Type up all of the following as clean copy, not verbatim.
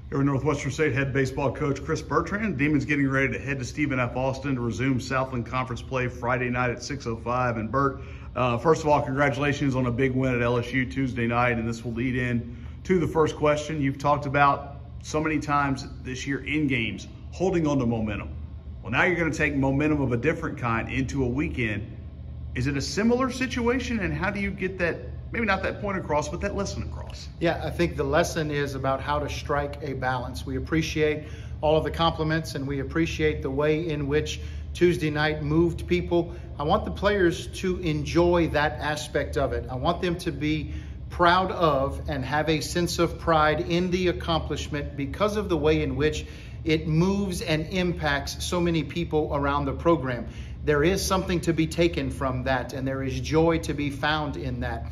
Here Northwestern State head baseball coach Chris Bertrand. Demons getting ready to head to Stephen F. Austin to resume Southland Conference play Friday night at 6:05. And Bert, first of all, congratulations on a big win at LSU Tuesday night. And this will lead in to the first question. You've talked about so many times this year in games, holding on to momentum. Well, now you're going to take momentum of a different kind into a weekend. Is it a similar situation? And how do you get that, maybe not that point across, but that lesson across? Yeah, I think the lesson is about how to strike a balance. We appreciate all of the compliments and we appreciate the way in which Tuesday night moved people. I want the players to enjoy that aspect of it. I want them to be proud of and have a sense of pride in the accomplishment because of the way in which it moves and impacts so many people around the program. There is something to be taken from that, and there is joy to be found in that.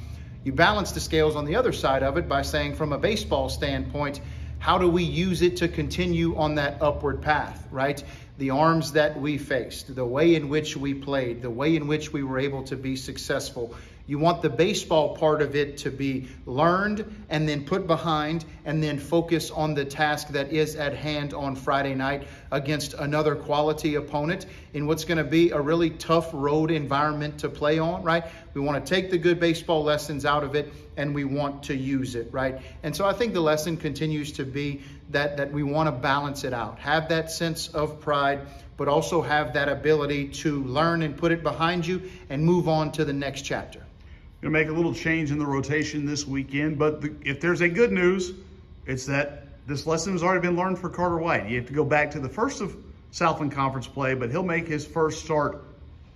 You balance the scales on the other side of it by saying, from a baseball standpoint, how do we use it to continue on that upward path, right? The arms that we faced, the way in which we played, the way in which we were able to be successful. You want the baseball part of it to be learned and then put behind and then focus on the task that is at hand on Friday night against another quality opponent in what's going to be a really tough road environment to play on, right? We want to take the good baseball lessons out of it and we want to use it, right? And so I think the lesson continues to be that we want to balance it out, have that sense of pride, but also have that ability to learn and put it behind you and move on to the next chapter. Going to make a little change in the rotation this weekend, but if there's a good news, it's that this lesson has already been learned for Carter White. You have to go back to the first of Southland Conference play, but he'll make his first start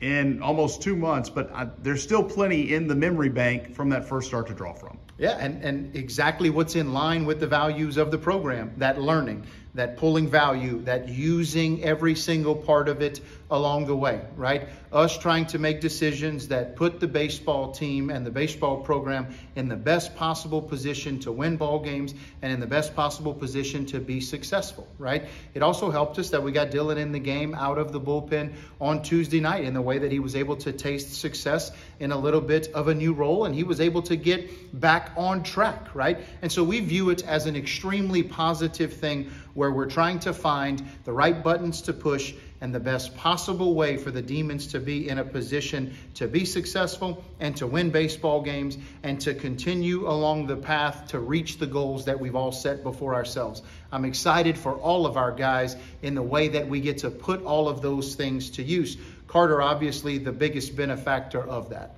in almost 2 months, but there's still plenty in the memory bank from that first start to draw from. Yeah, and exactly what's in line with the values of the program, that learning, that pulling value, that using every single part of it along the way, right? Us trying to make decisions that put the baseball team and the baseball program in the best possible position to win ball games and in the best possible position to be successful, right? It also helped us that we got Dylan in the game out of the bullpen on Tuesday night in the way that he was able to taste success in a little bit of a new role, and he was able to get back on track, right? And so we view it as an extremely positive thing where we're trying to find the right buttons to push and the best possible way for the Demons to be in a position to be successful and to win baseball games and to continue along the path to reach the goals that we've all set before ourselves. I'm excited for all of our guys in the way that we get to put all of those things to use. Carter, obviously, the biggest benefactor of that.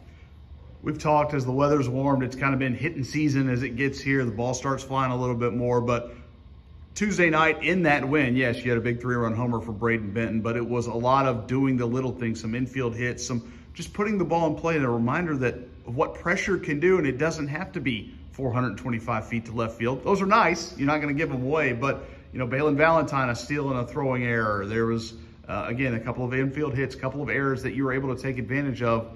We've talked as the weather's warmed, it's kind of been hitting season as it gets here. The ball starts flying a little bit more, but Tuesday night in that win, yes, you had a big 3-run homer for Braden Benton, but it was a lot of doing the little things, some infield hits, some just putting the ball in play, and a reminder that of what pressure can do, and it doesn't have to be 425 feet to left field. Those are nice. You're not going to give them away, but, you know, Balin Valentine, a steal and a throwing error. There was, again, a couple of infield hits, a couple of errors that you were able to take advantage of,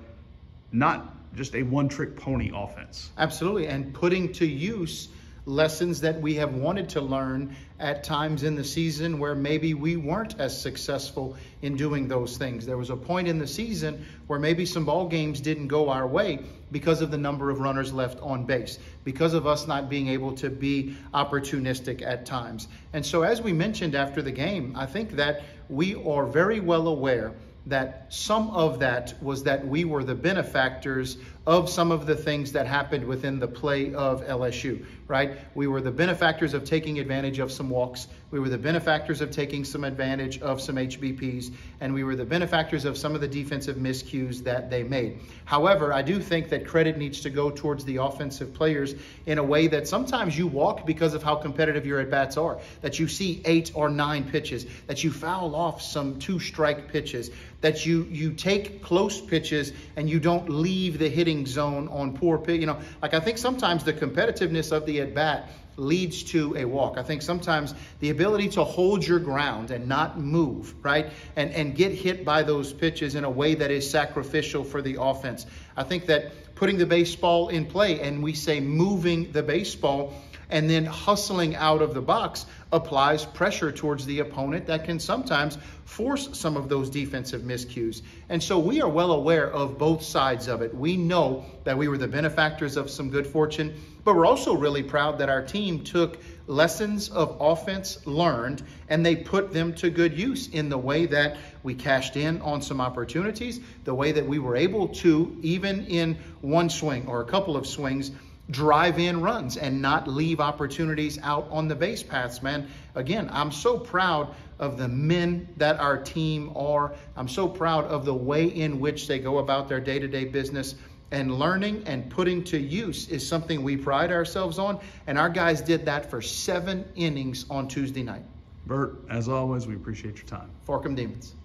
not just a one-trick pony offense. Absolutely, and putting to use lessons that we have wanted to learn at times in the season where maybe we weren't as successful in doing those things. There was a point in the season where maybe some ball games didn't go our way because of the number of runners left on base, because of us not being able to be opportunistic at times. And so as we mentioned after the game, I think that we are very well aware that some of that was that we were the benefactors of some of the things that happened within the play of LSU, right? We were the benefactors of taking advantage of some walks. We were the benefactors of taking some advantage of some HBPs, and we were the benefactors of some of the defensive miscues that they made. However, I do think that credit needs to go towards the offensive players in a way that sometimes you walk because of how competitive your at-bats are, that you see 8 or 9 pitches, that you foul off some 2-strike pitches, that you take close pitches and you don't leave the hitting zone on poor pitch. You know, like I think sometimes the competitiveness of the at-bat leads to a walk. I think sometimes the ability to hold your ground and not move, right, and get hit by those pitches in a way that is sacrificial for the offense. I think that putting the baseball in play, and we say moving the baseball, and then hustling out of the box applies pressure towards the opponent that can sometimes force some of those defensive miscues. And so we are well aware of both sides of it. We know that we were the benefactors of some good fortune, but we're also really proud that our team took lessons of offense learned, and they put them to good use in the way that we cashed in on some opportunities, the way that we were able to, even in one swing or a couple of swings, drive in runs and not leave opportunities out on the base paths, man. Again, I'm so proud of the men that our team are. I'm so proud of the way in which they go about their day-to-day business. And learning and putting to use is something we pride ourselves on. And our guys did that for 7 innings on Tuesday night. Bert, as always, we appreciate your time. Fork 'em Demons.